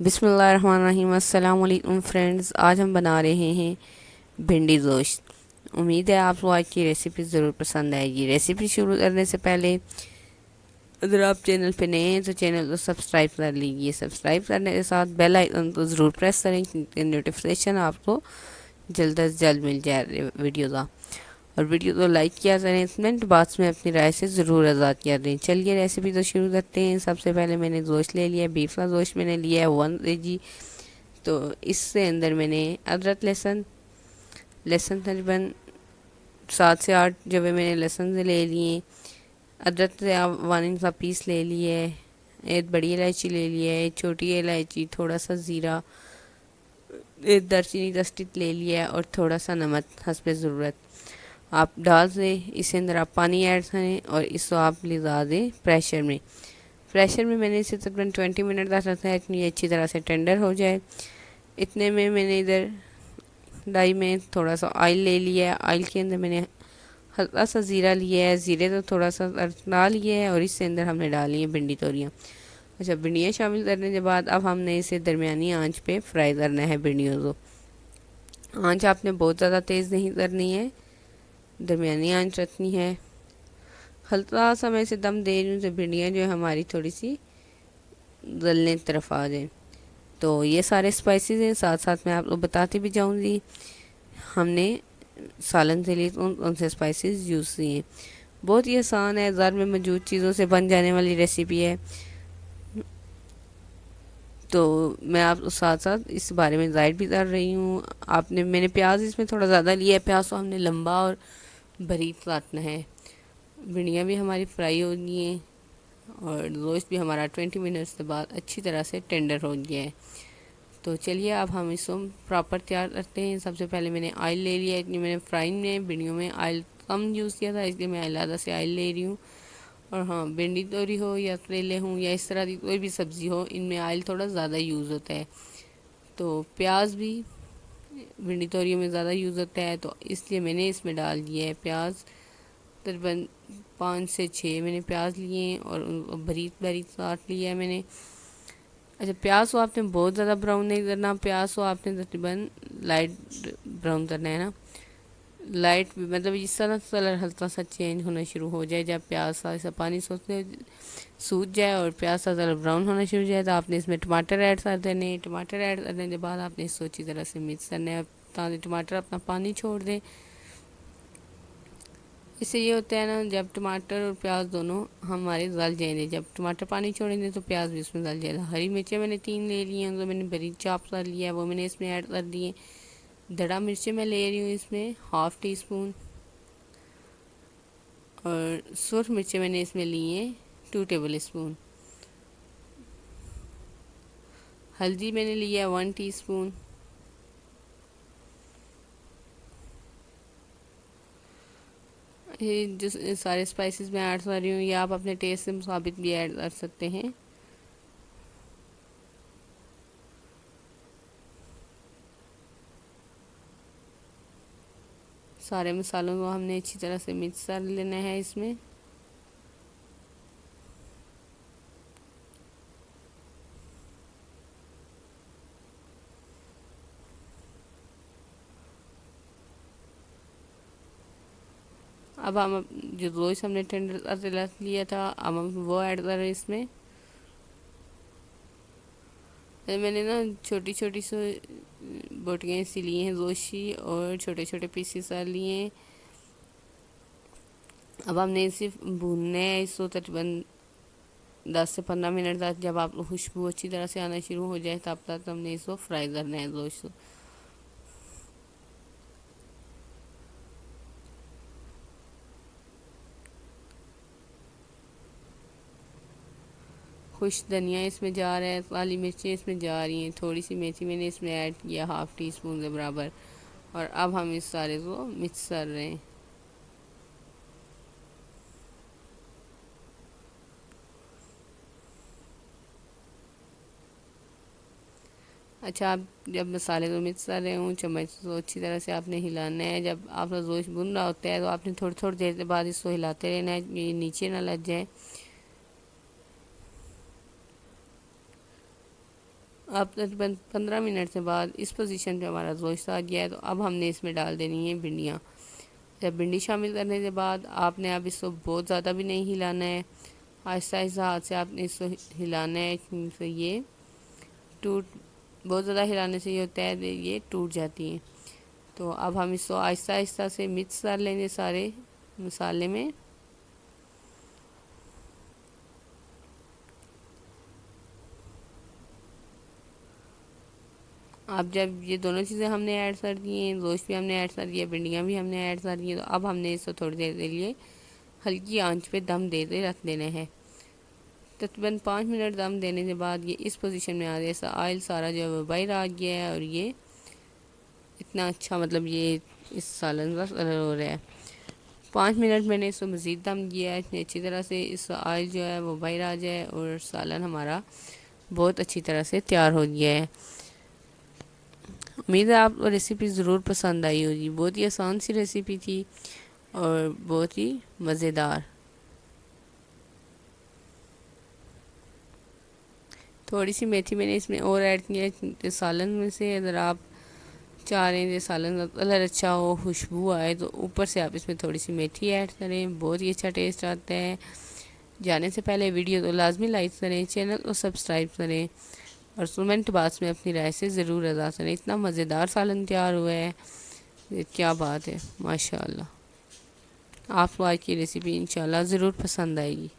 बिस्मिल्लाहिर्रहमानिर्रहीम। अस्सलाम वालेकुम फ्रेंड्स, आज हम बना रहे हैं भिंडी गोश्त। उम्मीद है आपको आज की रेसिपी ज़रूर पसंद आएगी। रेसिपी शुरू करने से पहले अगर आप चैनल पे नए हैं तो चैनल को सब्सक्राइब कर लीजिए। सब्सक्राइब करने के साथ बेल आइकन को ज़रूर प्रेस करें क्योंकि नोटिफिकेशन आपको जल्द से जल्द मिल जाए वीडियो का। और वीडियो को लाइक किया करें, कमेंट बॉक्स में अपनी राय से ज़रूर आज़ाद किया दें। चलिए रेसिपी तो शुरू करते हैं। सबसे पहले मैंने गोश्त ले लिया, बीफ का गोश्त मैंने लिया है 1 kg। तो इससे अंदर मैंने अदरक लहसुन लहसुन तकरीबन 7 से 8 जब मैंने लहसुन से ले लिए। अदरक से आप 1 इंच का पीस ले लिए, एक बड़ी इलायची ले लिया है, एक छोटी इलायची, थोड़ा सा ज़ीरा, एक दालचीनी का स्टिक ले लिया है और थोड़ा सा नमक हस्ब ज़रूरत आप डाल दें। इसके अंदर आप पानी ऐड करें और इसको आप लिजा दें प्रेशर में। मैंने इसे तकरीबन 20 मिनट तक रखा है इतनी अच्छी तरह से टेंडर हो जाए। इतने में मैंने इधर कढ़ाई में थोड़ा सा ऑयल ले लिया है। ऑयल के अंदर मैंने हल्का सा ज़ीरा लिया है, ज़ीरे तो थोड़ा सा डाल लिया है और इसके अंदर हमने डाली है भिंडी तोरियाँ। अच्छा, भिंडियाँ शामिल करने के बाद अब हमने इसे दरमियानी आंच पे फ्राई करना है भिंडियों को। आंच आपने बहुत ज़्यादा तेज़ नहीं करनी है, दरमियानी आंच रखनी है। हल्का सा मैं इसे दम दे रही हूँ तो भिंडियाँ जो है हमारी थोड़ी सी गलने की तरफ आ जाए। तो ये सारे स्पाइसेस हैं, साथ साथ मैं आपको बताती भी जाऊँगी हमने सालन के लिए कौन से स्पाइसेस यूज़ किए हैं। बहुत ही आसान है, घर में मौजूद चीज़ों से बन जाने वाली रेसिपी है। तो मैं आपको साथ साथ इस बारे में गाइड भी कर रही हूँ। मैंने प्याज इसमें थोड़ा ज़्यादा लिया है। प्याज तो हमने लंबा और बारीक काटना है। भिंडियाँ भी हमारी फ्राई हो गई हैं और गोश्त भी हमारा 20 मिनट्स के बाद अच्छी तरह से टेंडर हो गया है। तो चलिए अब हम इसको प्रॉपर तैयार करते हैं। सबसे पहले मैंने ऑयल ले लिया। इतनी मैंने फ्राइंग में भिंडियों में ऑयल कम यूज़ किया था, इसलिए मैं अलग से ऑयल ले रही हूँ। और हाँ, भिंडी तोरी हो या करेले हों या इस तरह की कोई भी सब्ज़ी हो, इनमें ऑयल थोड़ा ज़्यादा यूज़ होता है। तो प्याज भी भिंडी तोरियों में ज़्यादा यूज़ होता है, तो इसलिए मैंने इसमें डाल दिया है प्याज। तकरीबन 5 से 6 मैंने प्याज लिए हैं और उनको बारीक बारीक काट लिया है मैंने। अच्छा, प्याज को आपने बहुत ज़्यादा ब्राउन नहीं करना, प्याज को आपने तकरीबन लाइट ब्राउन करना है ना। लाइट मतलब इस तरह कलर हल्का सा चेंज होना शुरू हो जाए, जब प्याज का ऐसा पानी सोचने सूख जाए और प्याज का कलर ब्राउन होना शुरू हो जाए तो आपने इसमें टमाटर ऐड कर देने। टमाटर ऐड करने के बाद आपने इसको अच्छी तरह से मिक्स करना है ताकि टमाटर अपना पानी छोड़ दे। इससे ये होता है ना, जब टमाटर और प्याज दोनों हमारे गल जाएंगे, जब टमाटर पानी छोड़ेंगे तो प्याज भी उसमें गल जाएगा। हरी मिर्चें मैंने 3 ले ली हैं, उनको मैंने बारीक चॉप कर लिया है, वो मैंने इसमें ऐड कर दिए। दड़ा मिर्चें मैं ले रही हूँ इसमें 1/2 टीस्पून और सूरख मिर्चें मैंने इसमें ली हैं 2 टेबल स्पून। हल्दी मैंने लिया है 1 टीस्पून। ये जो सारे स्पाइसेस मैं ऐड कर रही हूँ, ये आप अपने टेस्ट के मुताबिक भी ऐड कर सकते हैं। सारे मसालों को हमने अच्छी तरह से मिक्स कर लेना है इसमें। अब हम जो गोश्त हमने टेंडर रख लिया था, अब हम वो ऐड कर रहे हैं इसमें। मैंने ना छोटी छोटी सी बोटियाँ सी ली हैं गोश्त की और छोटे छोटे पीसेस कर लिए हैं। अब हमने इसे भूनना है, इसको तकरीबन 10 से 15 मिनट तक। जब आप खुशबू अच्छी तरह से आना शुरू हो जाए तब तक हमने इसको फ्राई करना है गोश्त। खुश धनिया इसमें जा रहा है, काली मिर्चें इसमें जा रही हैं, थोड़ी सी मेथी मैंने इसमें ऐड किया 1/2 टीस्पून के बराबर। और अब हम इस सारे को मिक्स कर रहे हैं। अच्छा, आप जब मसाले को मिक्स कर रहे हो चम्मच तो अच्छी तरह से आपने हिलाना है। जब आपका गोश्त भुन रहा होता है तो आपने थोड़ी थोड़ी देर के बाद इसको हिलाते रहना है, ये नीचे ना लग जाए। अब तकरीबन 15 मिनट से बाद इस पोजीशन पे हमारा गोश्त आ गया है। तो अब हमने इसमें डाल देनी है भिंडियाँ। जब भिंडी शामिल करने के बाद आपने अब इसको बहुत ज़्यादा भी नहीं हिलाना है, आहिस्ता आहिस्ता हाथ से आपने इसको हिलाना है, क्योंकि ये टूट बहुत ज़्यादा हिलाने से ये होता है ये टूट जाती हैं। तो अब हम इसको आहिस्ता आहिस्ता से मिक्स कर लेंगे सारे मसाले में। अब जब ये दोनों चीज़ें हमने ऐड कर दी हैं, गोश्त भी हमने ऐड कर दिया, भिंडियाँ भी हमने ऐड कर दी हैं, तो अब हमने इसको थोड़ी देर के लिए हल्की आंच पे दम देते रख देना है। तकरीबन 5 मिनट दम देने के बाद ये इस पोजीशन में आ गया, ऐसा ऑयल सारा जो है वो बाहर आ गया है और ये इतना अच्छा मतलब ये इस सालन का कलर हो रहा है। 5 मिनट मैंने इसको मज़ीद दम किया है, इतनी अच्छी तरह से इस ऑयल जो है वो बाहर आ जाए और सालन हमारा बहुत अच्छी तरह से तैयार हो गया है। उम्मीद है आपको रेसिपी ज़रूर पसंद आई होगी। बहुत ही आसान सी रेसिपी थी और बहुत ही मज़ेदार। थोड़ी सी मेथी मैंने इसमें और ऐड किया है सालन में से। अगर आप चाह रहे हैं सालन का कलर अच्छा हो, खुशबू आए, तो ऊपर से आप इसमें थोड़ी सी मेथी ऐड करें, बहुत ही अच्छा टेस्ट आता है। जाने से पहले वीडियो को लाजमी लाइक करें, चैनल को सब्सक्राइब करें और कमेंट बॉक्स में अपनी राय से ज़रूर अदा करें। इतना मज़ेदार सालन तैयार हुआ है, क्या बात है, माशाल्लाह। आपको आज की रेसिपी इंशाल्लाह ज़रूर पसंद आएगी।